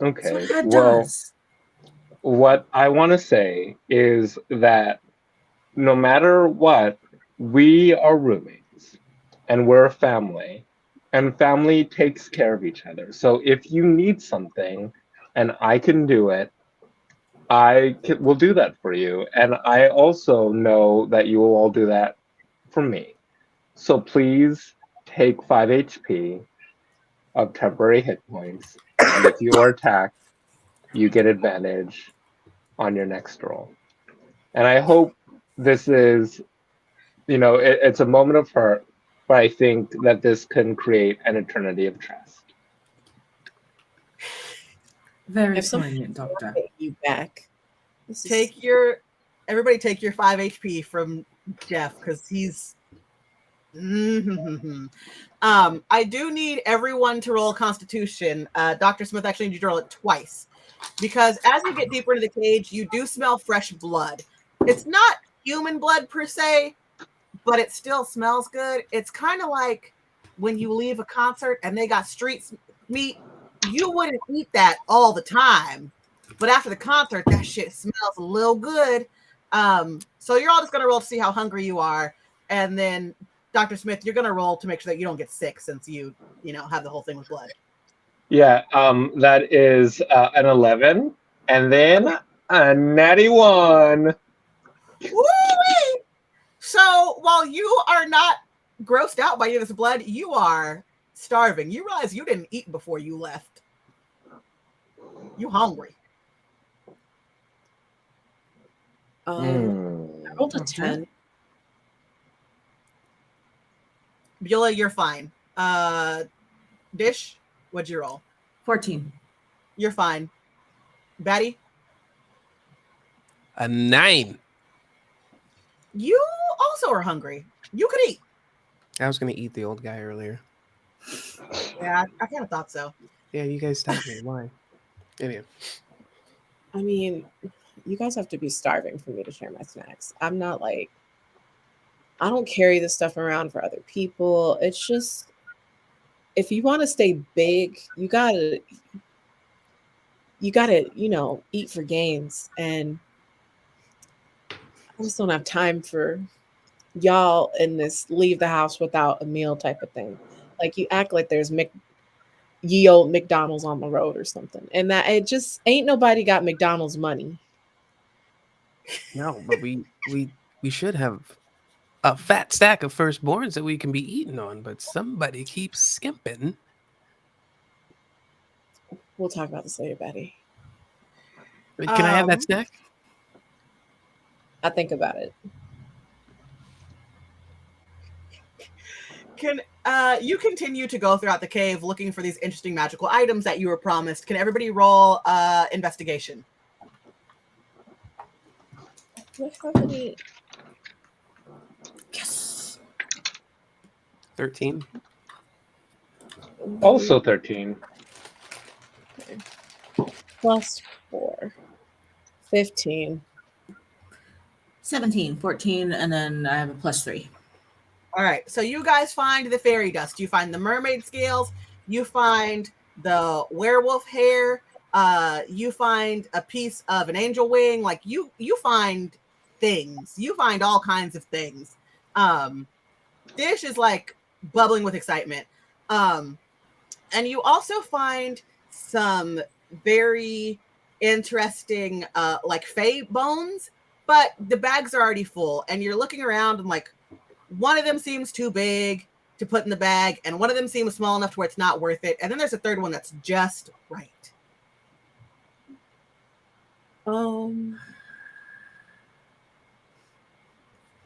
Okay, That's what that well, does. what I want to say is that no matter what, we are roommates and we're a family, and family takes care of each other. So if you need something and I can do it, will do that for you. And I also know that you will all do that for me. So please take 5 HP of temporary hit points. And if you are attacked, you get advantage on your next roll. And I hope this is, it's a moment of hurt, but I think that this can create an eternity of trust. Very If somebody poignant, Doctor. get you back. Everybody take your 5 HP from Jeff, because he's I do need everyone to roll Constitution. Dr. Smith actually needs you to roll it twice. Because as you get deeper into the cage, you do smell fresh blood. It's not human blood per se, but it still smells good. It's kind of like when you leave a concert and they got street meat. You wouldn't eat that all the time, but after the concert, that shit smells a little good. So you're all just gonna roll to see how hungry you are, and then Dr. Smith, you're gonna roll to make sure that you don't get sick since you have the whole thing with blood. Yeah, that is an 11, and then a natty 1. Woo-wee! So while you are not grossed out by this blood, you are starving. You realize you didn't eat before you left. You hungry. I rolled a 10. Beulah, you're fine. Dish, what'd you roll? 14. You're fine. Batty? A 9. You also are hungry. You could eat. I was gonna eat the old guy earlier. Yeah, I kind of thought so. Yeah, you guys stopped me. Why? Anyway. I mean, you guys have to be starving for me to share my snacks. I'm not like, I don't carry this stuff around for other people. It's just, if you want to stay big, you gotta, eat for gains. And I just don't have time for y'all in this leave the house without a meal type of thing. Like, you act like there's ye old McDonald's on the road or something. And that it just ain't nobody got McDonald's money. No, but we should have a fat stack of firstborns that we can be eating on, but somebody keeps skimping. We'll talk about this later, Betty. Can I have that snack? I think about it. Can you continue to go throughout the cave looking for these interesting magical items that you were promised? Can everybody roll investigation? Do I have any? Yes. 13. Also 13. Plus 4. 15. 17, 14, and then I have a plus 3. All right, so you guys find the fairy dust. You find the mermaid scales. You find the werewolf hair. You find a piece of an angel wing. Like you find things. You find all kinds of things. Dish is like bubbling with excitement. And you also find some very interesting like fae bones, but the bags are already full, and you're looking around and like one of them seems too big to put in the bag, and one of them seems small enough to where it's not worth it, and then there's a third one that's just right. Will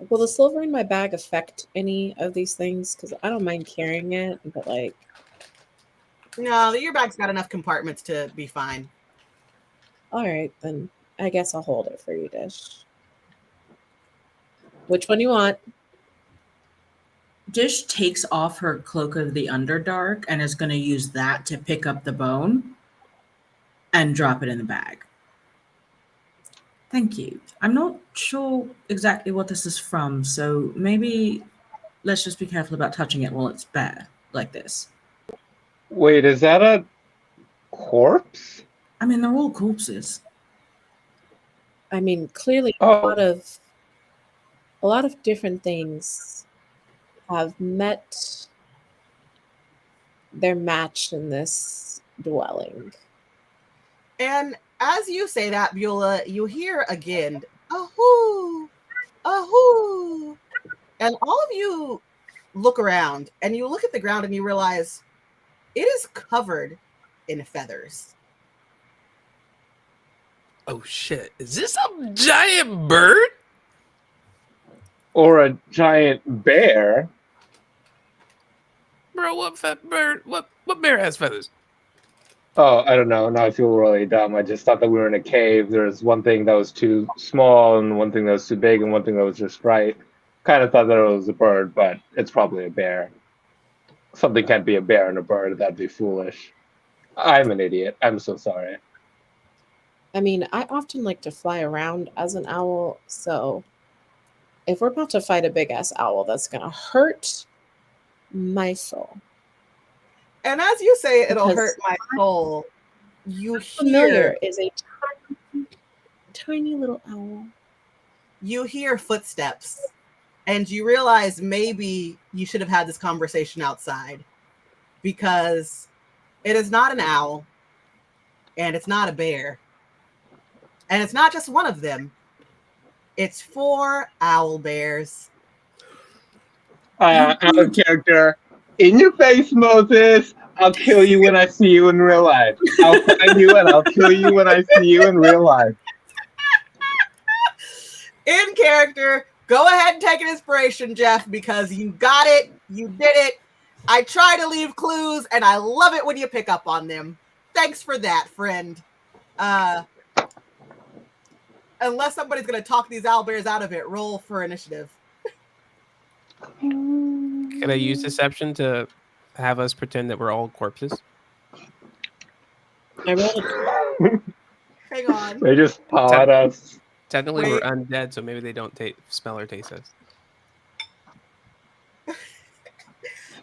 the silver in my bag affect any of these things? Because I don't mind carrying it, but like, no, your bag's got enough compartments to be fine. All right, then I guess I'll hold it for you, Dish. Which one you want? Dish takes off her cloak of the Underdark and is going to use that to pick up the bone and drop it in the bag. Thank you. I'm not sure exactly what this is from, so maybe let's just be careful about touching it while it's bare, like this. Wait, is that a corpse? I mean, they're all corpses. I mean, clearly a lot of different things have met their match in this dwelling. And as you say that, Beulah, you hear again, ahoo, ahoo. And all of you look around, and you look at the ground, and you realize it is covered in feathers. Oh shit! Is this a giant bird? Or a giant bear? Bro, what fat bird? What bear has feathers? Oh, I don't know. Now I feel really dumb. I just thought that we were in a cave. There's one thing that was too small, and one thing that was too big, and one thing that was just right. kind of thought that it was a bird, but it's probably a bear. Something can't be a bear and a bird. That'd be foolish. I'm an idiot. I'm so sorry. I mean, I often like to fly around as an owl, so if we're about to fight a big ass owl, that's gonna hurt my soul. And as you say, it'll Because hurt my soul. You Familiar hear, is a tiny little owl. you hear footsteps, and you realize maybe you should have had this conversation outside, because it is not an owl, and it's not a bear, and it's not just one of them. It's 4 owlbears. Out of character. In your face, Moses. I'll kill you when I see you in real life. I'll find you and I'll kill you when I see you in real life. In character, go ahead and take an inspiration, Jeff, because you got it. You did it. I try to leave clues, and I love it when you pick up on them. Thanks for that, friend. Unless somebody's going to talk these owlbears out of it, roll for initiative. Can I use deception to have us pretend that we're all corpses? I rolled Hang on. They just paw at us. Technically, Wait. we're undead, so maybe they don't smell or taste us.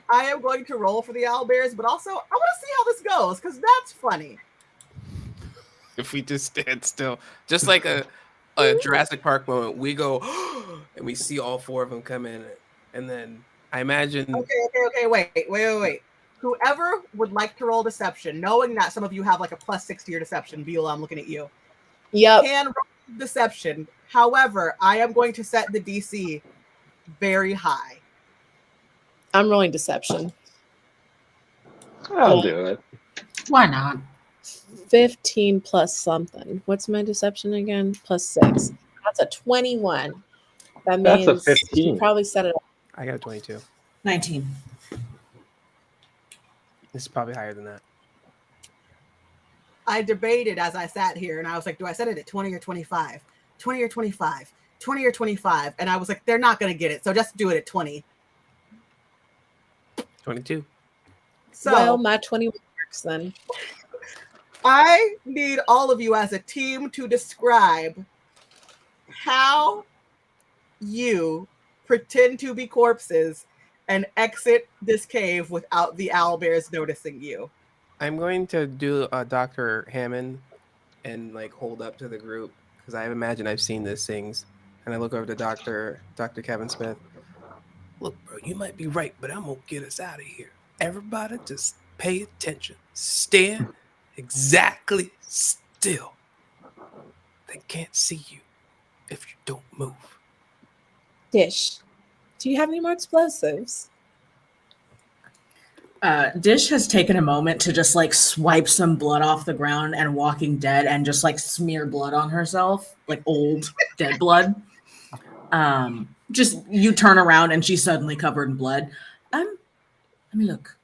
I am going to roll for the owlbears, but also I want to see how this goes, because that's funny. If we just stand still, just like a Jurassic Park moment, we go and we see all 4 of them come in, and then I imagine. Okay. Wait. Whoever would like to roll deception, knowing that some of you have like a +6 to your deception, Beulah, I'm looking at you. Yep. Can roll deception. However, I am going to set the DC very high. I'm rolling deception. I'll do it. Why not? 15 plus something. What's my deception again? +6. That's a 21. That means That's a 15. you probably set it up. I got a 22. 19. This is probably higher than that. I debated as I sat here, and I was like, do I set it at 20 or 25? 20 or 25? 20 or 25? And I was like, they're not going to get it, so just do it at 20. 22. So Well, my 21 works then. I need all of you as a team to describe how you pretend to be corpses and exit this cave without the owlbears noticing you. I'm going to do a Dr. Hammond and like hold up to the group because I imagine I've seen these things. And I look over to Dr. Kevin Smith. Look, bro, you might be right, but I'm going to get us out of here. Everybody just pay attention. Stand exactly still. They can't see you if you don't move. Dish, do you have any more explosives? Dish has taken a moment to just like swipe some blood off the ground and Walking Dead and just like smear blood on herself, like old dead blood. Just you turn around and she's suddenly covered in blood. Let me look.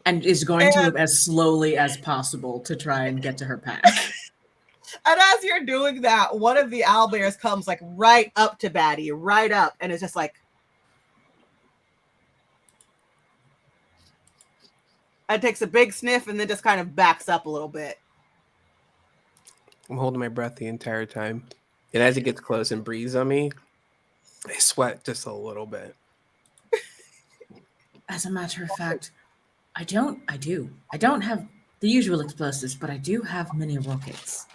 And is going to move as slowly as possible to try and get to her pack. And as you're doing that, one of the owlbears comes like right up to Batty, right up, and it's just like, and takes a big sniff and then just kind of backs up a little bit. I'm holding my breath the entire time. And as it gets close and breathes on me, I sweat just a little bit. As a matter of fact, I don't have the usual explosives, but I do have mini rockets.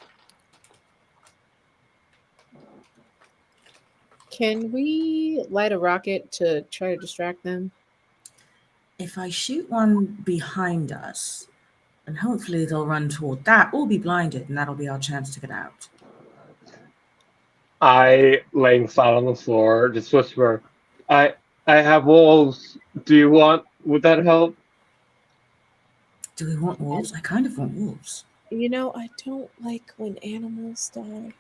Can we light a rocket to try to distract them? If I shoot one behind us, and hopefully they'll run toward that, we'll be blinded, and that'll be our chance to get out. I, laying flat on the floor, just whisper, I have wolves. Would that help? Do we want wolves? I kind of want wolves. You know, I don't like when animals die.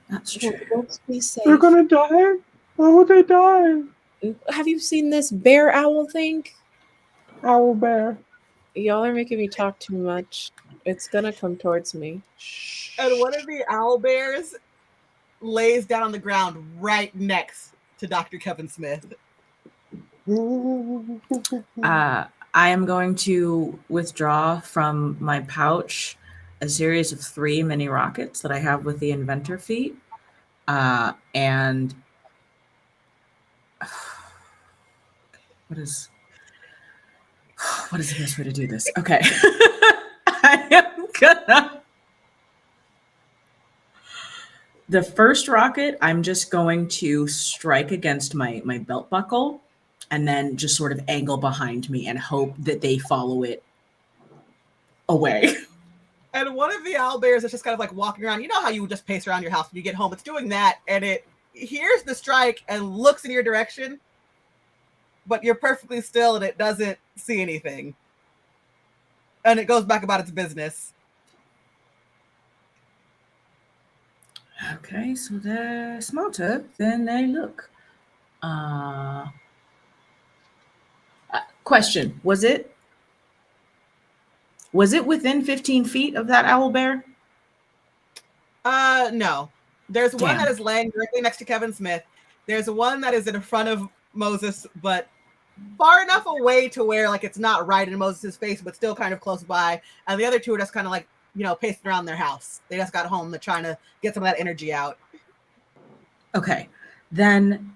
That's true. Let's be safe. They're gonna die? Why would they die? Have you seen this bear owl thing? Owlbear. Y'all are making me talk too much. It's gonna come towards me. And one of the owlbears lays down on the ground right next to Dr. Kevin Smith. I am going to withdraw from my pouch a series of 3 mini rockets that I have with the inventor feat. And what is the best way to do this? Okay. I am gonna. The first rocket, I'm just going to strike against my belt buckle and then just sort of angle behind me and hope that they follow it away. And one of the owlbears is just kind of like walking around. You know how you just pace around your house when you get home? It's doing that, and it hears the strike and looks in your direction, but you're perfectly still and it doesn't see anything. And it goes back about its business. Okay, so they're smarter than they look. Question: Was it within 15 feet of that owlbear? No. There's one Damn. that is laying directly next to Kevin Smith. There's one that is in front of Moses, but far enough away to where like it's not right in Moses' face, but still kind of close by. And the other two are just kind of like, you know, pacing around their house. They just got home. They're trying to get some of that energy out. Okay. Then,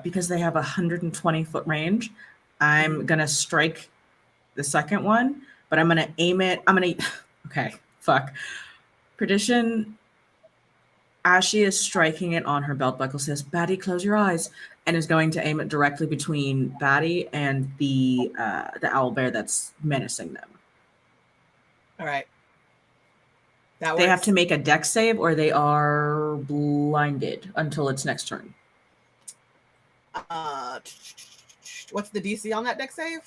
because they have 120-foot range, I'm going to strike the second one, but I'm going to aim it. Okay, fuck. Perdition, as she is striking it on her belt buckle, says, "Batty, close your eyes," and is going to aim it directly between Batty and the owlbear that's menacing them. All right. That works. They have to make a dex save or they are blinded until its next turn. What's the DC on that dex save?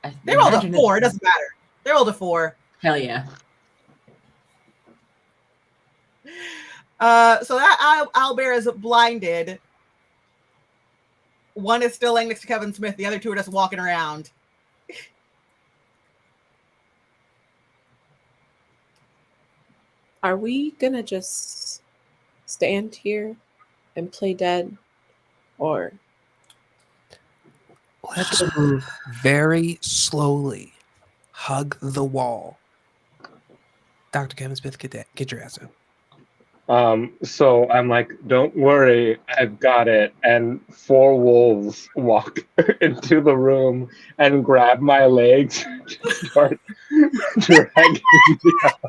I They rolled a imagine 4. It doesn't matter. They rolled a 4. Hell yeah. So that owlbear is blinded. One is still laying next to Kevin Smith. The other two are just walking around. Are we gonna just stand here and play dead, or Let's move very slowly. Hug the wall. Dr. Kevin Smith, get your ass in. So I'm like, don't worry, I've got it. And 4 wolves walk into the room and grab my legs to start dragging me out.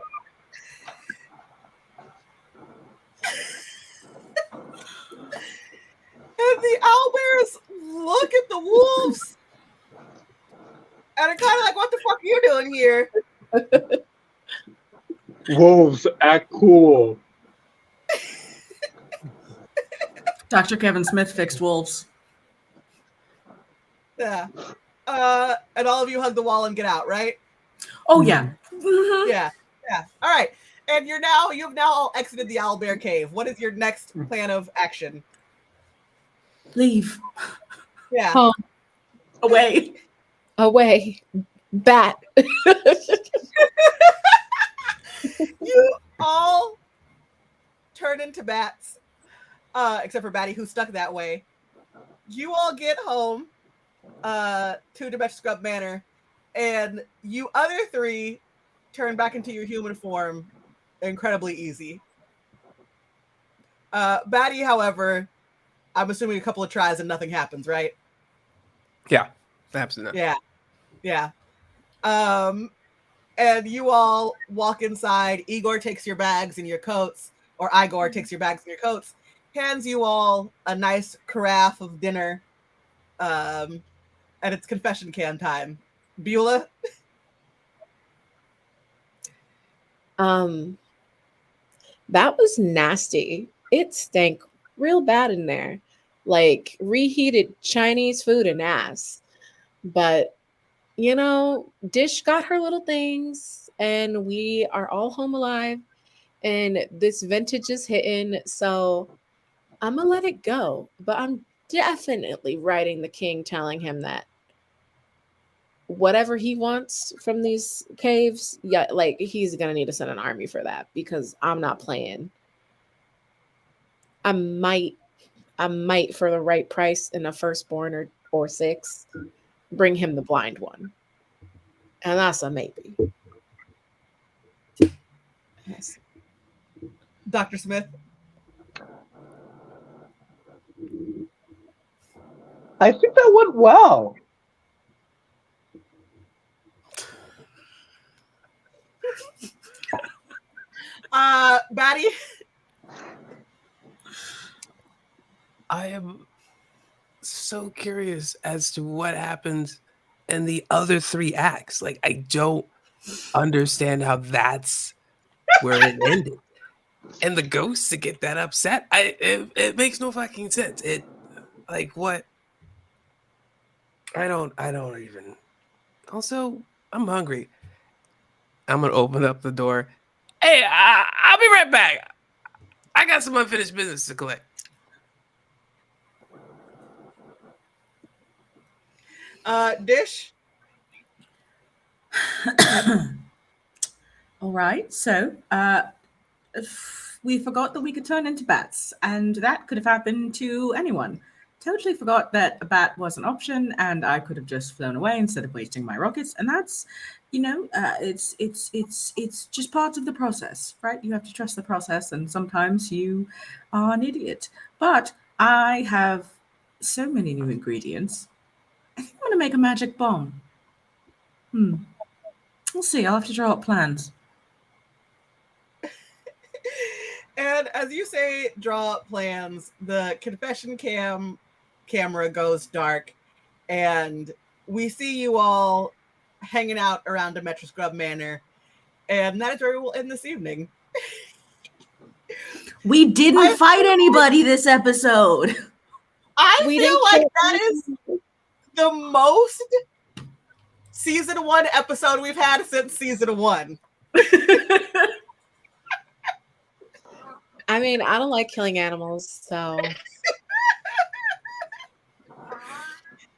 And the owlbears look at the wolves and are kind of like, what the fuck are you doing here? Wolves, act cool. Dr. Kevin Smith fixed wolves. Yeah. And all of you hug the wall and get out, right? Oh, yeah. Mm-hmm. Yeah. Yeah. All right. And you've now all exited the owlbear cave. What is your next plan of action? Leave. Yeah. home Away. away, bat? You all turn into bats, except for Batty, who's stuck that way. You all get home to Dimension Scrub Manor, and you other 3 turn back into your human form incredibly easy. Batty, however, I'm assuming a couple of tries and nothing happens, right? Yeah, absolutely. Yeah. And you all walk inside. Igor takes your bags and your coats, or Igor takes your bags and your coats, hands you all a nice carafe of dinner, and it's confession can time. Beulah? That was nasty. It stank real bad in there, like reheated Chinese food and ass. But you know, Dish got her little things, and we are all home alive, and this vintage is hitting. So I'm gonna let it go. But I'm definitely writing the king, telling him that whatever he wants from these caves, yeah, like he's gonna need to send an army for that because I'm not playing. I might I might, for the right price in a firstborn or 6, bring him the blind one. And that's a maybe. Yes. Dr. Smith. I think that went well. Batty. I am so curious as to what happens in the other 3 acts. Like, I don't understand how that's where it ended. And the ghosts to get that upset, it makes no fucking sense. It, like, what? I don't even. Also, I'm hungry. I'm gonna open up the door. Hey, I'll be right back. I got some unfinished business to collect. Dish. All right, so we forgot that we could turn into bats, and that could have happened to anyone. Totally forgot that a bat was an option, and I could have just flown away instead of wasting my rockets. And that's, it's just part of the process, right? You have to trust the process, and sometimes you are an idiot. But I have so many new ingredients. I think I'm gonna make a magic bomb. We'll see. I'll have to draw up plans. And as you say, draw plans, the confession camera goes dark, and we see you all hanging out around a Metro Scrub Manor, and that is where we will end this evening. We didn't fight anybody this episode. I feel like that is the most season 1 episode we've had since season 1. I mean, I don't like killing animals, so.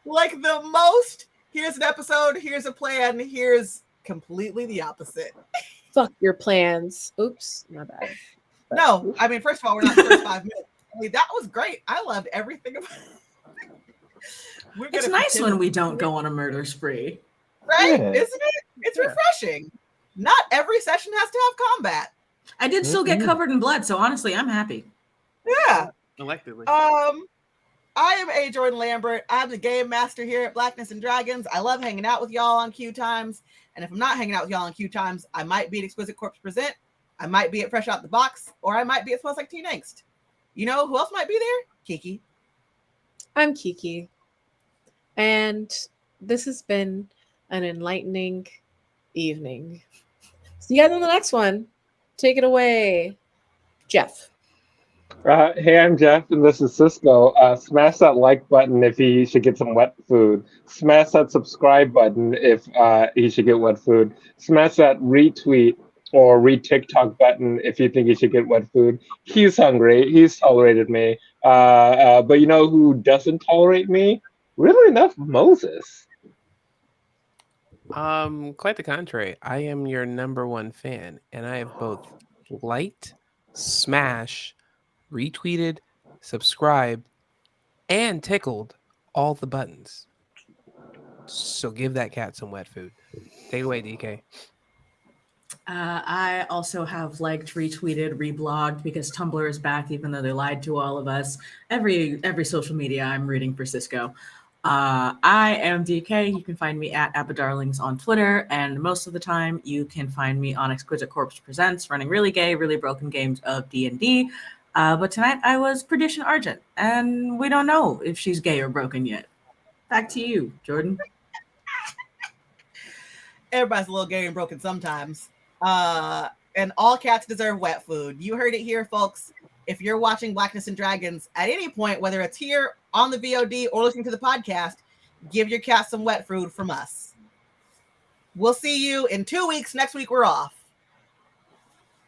Like the most, here's an episode, here's a plan, here's completely the opposite. Fuck your plans. Oops, my bad. No, I mean, first of all, we're not in the first 5 minutes. I mean, that was great. I loved everything about it. It's nice when we don't go on a murder spree. Right? Yeah. Isn't it? It's refreshing. Not every session has to have combat. I did still get covered in blood, so honestly, I'm happy. Yeah. Electively. I am A. Jordan Lambert. I'm the game master here at Blackness and Dragons. I love hanging out with y'all on QueueTimes. And if I'm not hanging out with y'all on QueueTimes, I might be at Exquisite Corpse Present. I might be at Fresh Out the Box, or I might be at Smells Like Teen Angst. You know who else might be there? Kiki. I'm Kiki. And this has been an enlightening evening. See you guys on the next one. Take it away, Jeff. Hey, I'm Jeff, and this is Cisco. Smash that like button if he should get some wet food. Smash that subscribe button if he should get wet food. Smash that retweet or re-TikTok button if you think he should get wet food. He's hungry. He's tolerated me. But you know who doesn't tolerate me? Really enough, Moses. Quite the contrary. I am your #1 fan, and I have both liked, smash, retweeted, subscribed, and tickled all the buttons. So give that cat some wet food. Take it away, DK. I also have liked, retweeted, reblogged because Tumblr is back, even though they lied to all of us. Every social media, I'm rooting for Cisco. I am DK. You can find me at AbbaDarlings on Twitter, and most of the time, you can find me on Exquisite Corpse Presents, running really gay, really broken games of D&D. But tonight, I was Perdition Argent, and we don't know if she's gay or broken yet. Back to you, Jordan. Everybody's a little gay and broken sometimes. And all cats deserve wet food. You heard it here, folks. If you're watching Blackness and Dragons at any point, whether it's here on the VOD or listening to the podcast, give your cat some wet food from us. We'll see you in 2 weeks. Next week, we're off.